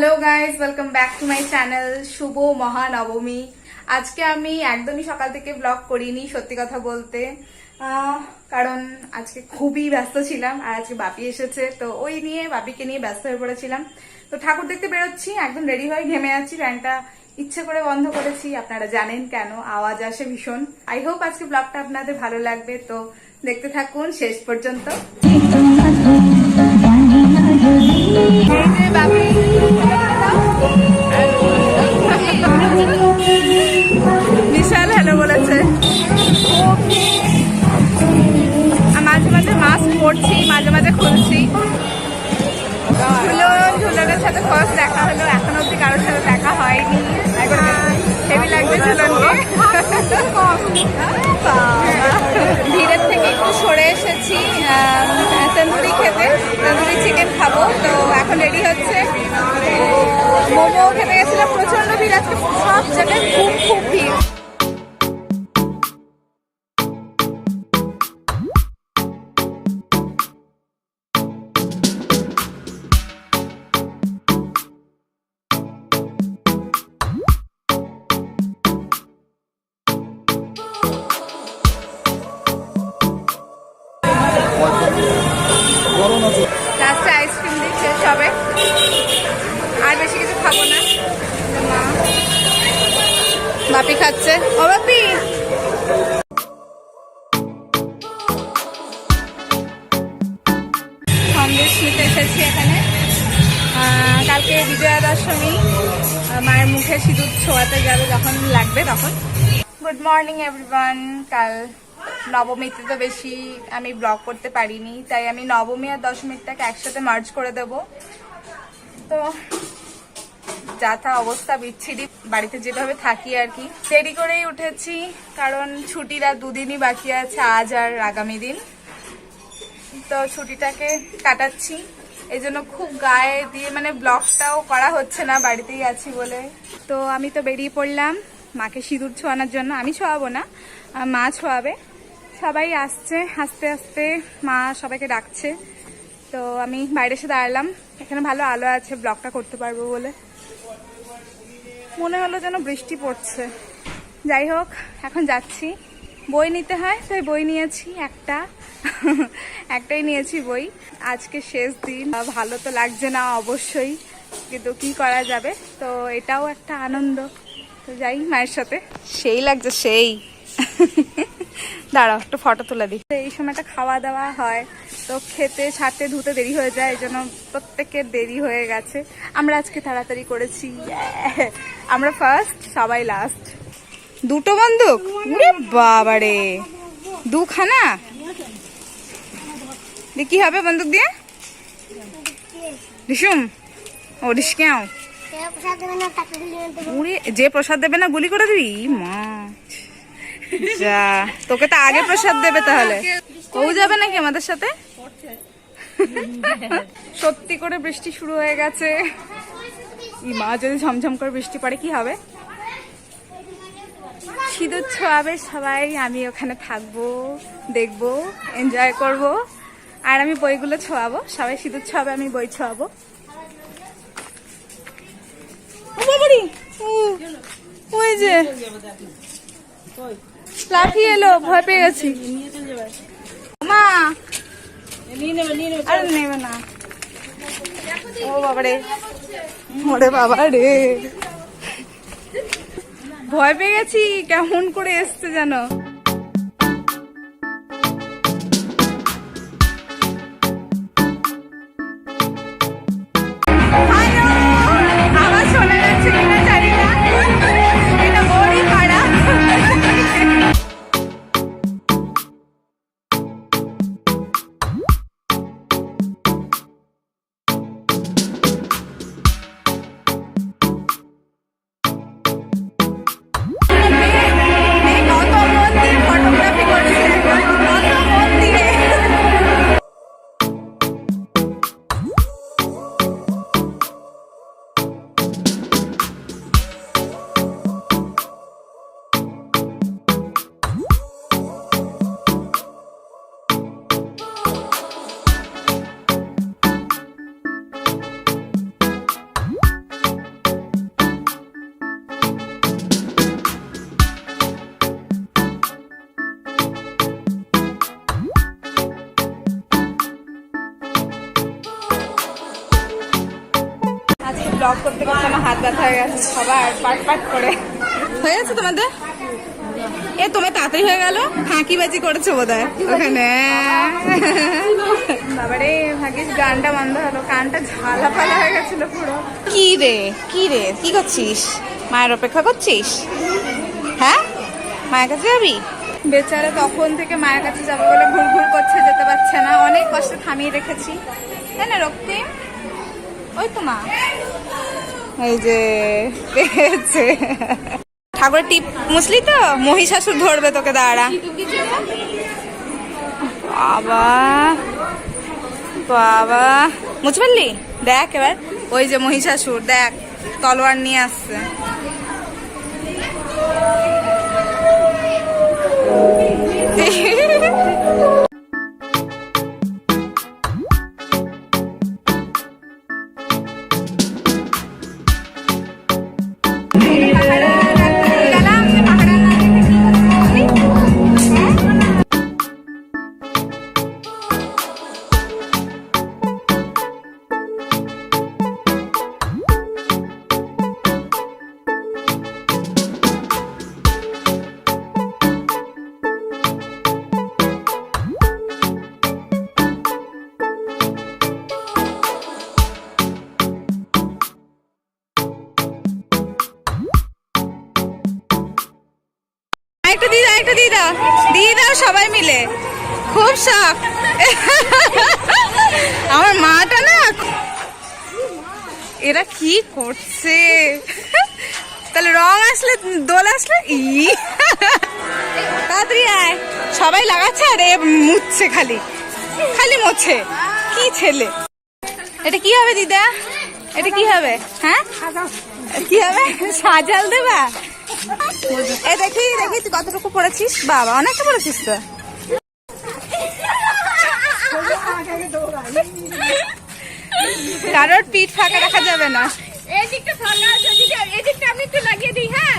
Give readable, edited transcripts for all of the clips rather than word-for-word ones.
Hello guys, welcome back to my channel. শুভ মহানবমী। আজকে আমি একদমই সকাল থেকে ব্লগ করিনি, সত্যি কথা বলতে, কারণ আজকে খুবই ব্যস্ত ছিলাম। আর আজকে বাপি এসেছে, তো ওই নিয়ে বাপিকে নিয়ে ব্যস্ত হয়ে পড়েছিলাম। তো ঠাকুর দেখতে বেরোচ্ছি, একদম রেডি হয়ে ঘেমে যাচ্ছি। ফ্যানটা ইচ্ছে করে বন্ধ করেছি, আপনারা জানেন কেন, আওয়াজ আসে ভীষণ। আই হোপ আজকে ব্লগটা আপনাদের ভালো লাগবে, তো দেখতে থাকুন শেষ পর্যন্ত। বিশাল হ্যালো বলেছে। মাঝে মাঝে মাস্ক পরছি, মাঝে মাঝে খুলছি। ঝুলনের সাথে ফার্স্ট দেখা হলো, এখন অব্দি কারোর সাথে দেখা হয়নি। হেভি লাগবে ঝুলনকে। ভিড়ের থেকে একটু সরে এসেছি তন্দুরি খেতে, তন্দুরি চিকেন খাবো। তো এখন রেডি হচ্ছে। মোমো খেতে গেছিলাম, প্রচন্ড ভিড় আজকে, সব জায়গায় খুব খুব ভিড়। লাস্টে আইসক্রিম দিয়ে শেষ হবে, আর বেশি কিছু খাবো না। বাপি খাচ্ছে। ও বাপি, সন্দেশ নিতে এসেছি এখানে। কালকে বিজয়া দশমী, মায়ের মুখে সিঁদুর ছোঁয়াতে যাবে, যখন লাগবে তখন। Good morning everyone. কাল নবমীতে তো বেশি আমি ব্লগ করতে পারিনি, তাই আমি নবমী আর দশমীটাকে একসাথে মার্জ করে দেব। তো যা তা অবস্থা বিচ্ছিরি, বাড়িতে যেভাবে থাকি আর কি। দেরি করেই উঠেছি, কারণ ছুটির আর দুদিনই বাকি আছে, আজ আর আগামী দিন। তো ছুটিটাকে কাটাচ্ছি, এই জন্য খুব গায়ে দিয়ে মানে ব্লগটাও করা হচ্ছে না, বাড়িতেই আছি বলে। তো আমি তো বেরিয়ে পড়লাম মাকে সিঁদুর ছোঁয়ানোর জন্য। আমি ছোঁয়াবো না, মা ছোঁয়াবে। সবাই আসছে, আস্তে আস্তে মা সবাইকে ডাকছে। তো আমি বাইরে এসে দাঁড়ালাম, এখানে ভালো আলো আছে, ব্লগটা করতে পারবো বলে। মনে হলো যেন বৃষ্টি পড়ছে। যাই হোক, এখন যাচ্ছি। বই নিতে হয়, তাই বই নিয়েছি একটাই নিয়েছি বই। আজকে শেষ দিন, ভালো তো লাগছে না অবশ্যই, কিন্তু কি করা যাবে। তো এটাও একটা আনন্দ। তো যাই মায়ের সাথে। সেই লাগছে, সেই। দাঁড়াও একটু ফটো তুলে দিই। এই সময়টা খাওয়া দাওয়া হয়, তো খেতে ছাড়তে ধুতে দেরি হয়ে যায়, এই জন্য প্রত্যেকের দেরি হয়ে গেছে। আমরা আজকে তাড়াতাড়ি করেছি, আমরা ফার্স্ট, সবাই লাস্ট। দুটো বন্দুক, উরে বাবারে, দুখানা। কি হবে বন্দুক দিয়ে? রিসুম ও রিসকেও যে প্রসাদ দেবে না গুলি করে দিবি। মা যা, তোকে তো আগে প্রসাদ দেবে, তাহলে ও যাবে নাকি আমাদের সাথে? সত্যি করে বৃষ্টি শুরু হয়ে গেছে। মা যদি ঝমঝম করে বৃষ্টি পড়ে কি হবে? সিঁদুর ছোঁয়াবে সবাই, আমি ওখানে থাকবো, দেখবো, এনজয় করব। আর আমি বইগুলো ছোঁয়াবো, সবাই সিঁদুর ছোঁয়াবে, আমি বই ছোঁয়াবো। ওই যে লাঠি এলো, ভয় পেয়ে গেছি। মা আর নেবে না। ও বাবারে, ওরে বাবা রে, ভয় পেয়ে গেছি, কেমন করে এসছে জানো। ব্লগ করতে করতে আমার হাত ব্যথা হয়ে গেছে সবার পাট পাট করে। হয়ে গেছে তোমাদের? এ তোমার তাড়াতাড়ি হয়ে গেল, ফাঁকিবাজি করেছো বোধহয় ওখানে। বাবারে ভাগ্যিস গানটা বন্ধ হলো, কানটা ঝালা ফালা হয়ে গেছিল পুরো। কি রে কি করছিস? মায়ের অপেক্ষা করছিস? হ্যাঁ, মায়ের কাছে যাবি? বেচারা তখন থেকে মায়ের কাছে যাবো বলে ঘুরঘুর করছে, যেতে পারছে না। অনেক কষ্টে থামিয়ে রেখেছি, তাই না রক্তিম? ওই তো মা, এই যে পেয়েছে। ঠাকুরের টিপ মুসলি তো, মহিষাসুর ধরবে তোকে, দাঁড়া। বাবা বাবা, মুছে ফেললি? দেখ এবার, ওই যে মহিষাসুর, দেখ তলোয়ার নিয়ে আসছে। একটা দিয়ে দাও সবাই মিলে, খুব শখ। আমার মাটা না, এরা কি করছে? তাহলে রং আসলে, দোল আসলে, তাড়াতাড়ি আয়। সবাই লাগাচ্ছে আর এ মুছছে, খালি খালি মোছে। কি ছেলে এটা? কি হবে দিদা? এটা কি হবে? হ্যাঁ, কি হবে? সাজাল দেবা? এ দেখি দেখি তুই কতটুকু পড়েছিস। বাবা, অনেকটা পড়েছিস তো। কারোর পিঠ ফাঁকা রাখা যাবে না। এদিকটা ফাঁকা আছে, এদিকটা আমি একটু লাগিয়ে দিই। হ্যাঁ,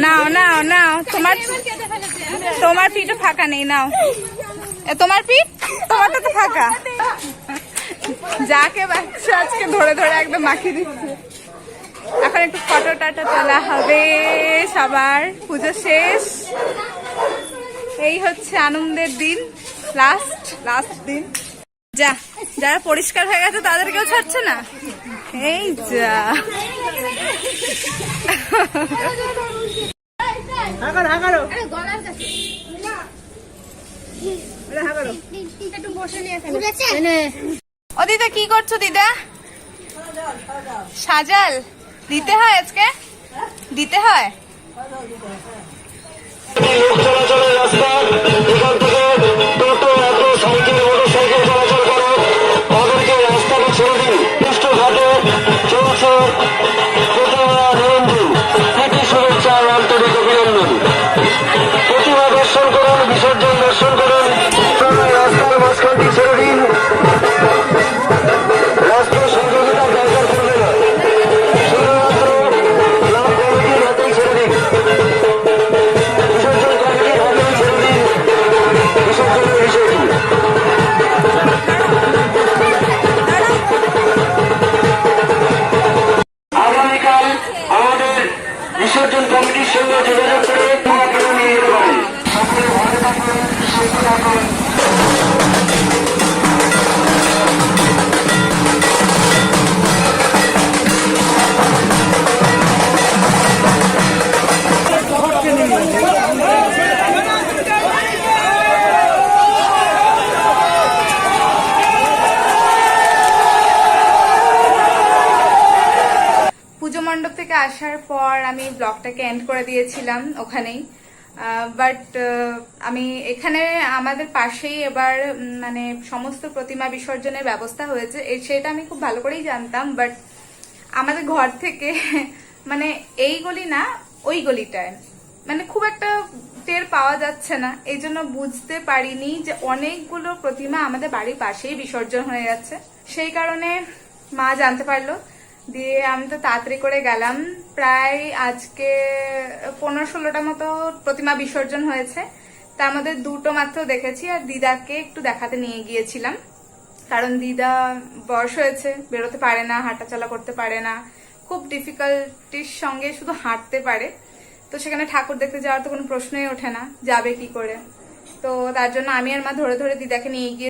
নাও নাও নাও, তোমার পিঠও ফাঁকা নেই, নাও। তোমার পিঠ, তোমারটা তো ফাঁকা। যাকে বাচ্চা আজকে ধরে ধরে একদম মাখিয়ে দিচ্ছে। এখন একটু ফটো টাটা তোলা হবে সবার, পুজো শেষ। এই হচ্ছে আনন্দের দিন, লাস্ট দিন। যারা পরিষ্কার হয়ে গেছে তাদেরকেও ছাড়ছে না। এই যা, ও দিদা কি করছো? দিদা সাজাল দিতে হয়, আজকে দিতে হয়। লোক চলাচলের রাস্তা, এখান থেকে টোটো, অটো, সাইকেল, মোটরসাইকেল চলাচল করে, ওদেরকে রাস্তাটা ছেড়ে দিন। ঘাটে চলছে প্রতিমা নিরঞ্জন, প্রীতি শুভেচ্ছা, আন্তরিক অভিনন্দন। প্রতিমা দর্শন করুন, বিসর্জন দর্শন করুন, রাস্তার মাঝখানটি ছেড়ে দিন। রাস্তার সহযোগিতার দরকার করবে না, শুধুমাত্র ক্লাব কমিটির হাতেই ছেড়ে দিন। আগামীকাল আমাদের বিসর্জন কমিটির সঙ্গে যোগাযোগ করে নিয়ে যেতে পারেন। সকলে ভালো থাকুন, সুস্থ থাকুন। পুজো মণ্ডপ থেকে আসার পর আমি ব্লগটাকে এন্ড করে দিয়েছিলাম ওখানেই, বাট আমি এখানে আমাদের পাশেই এবার মানে সমস্ত প্রতিমা বিসর্জনের ব্যবস্থা হয়েছে, সেটা আমি খুব ভালো করেই জানতাম। বাট আমাদের ঘর থেকে মানে এই গলি না, ওই গলিটায় মানে খুব একটা টের পাওয়া যাচ্ছে না, এই জন্য বুঝতে পারিনি যে অনেকগুলো প্রতিমা আমাদের বাড়ির পাশেই বিসর্জন হয়ে যাচ্ছে। সেই কারণে মা জানতে পারলো, দিয়ে আমি তো তাড়াতাড়ি করে গেলাম। প্রায় আজকে 15-16টা মতো প্রতিমা বিসর্জন হয়েছে, তার মধ্যে 2টো মাত্র দেখেছি, আর দিদাকে একটু দেখাতে নিয়ে গিয়েছিলাম। কারণ দিদা বয়স হয়েছে, বেরোতে পারে না, হাঁটাচলা করতে পারে না, খুব ডিফিকাল্টির সঙ্গে শুধু হাঁটতে পারে। তো সেখানে ঠাকুর দেখতে যাওয়ার তো কোনো প্রশ্নই ওঠে না, যাবে কি করে। তো তার জন্য আমি আর মা ধরে ধরে দিদাকে নিয়ে গিয়ে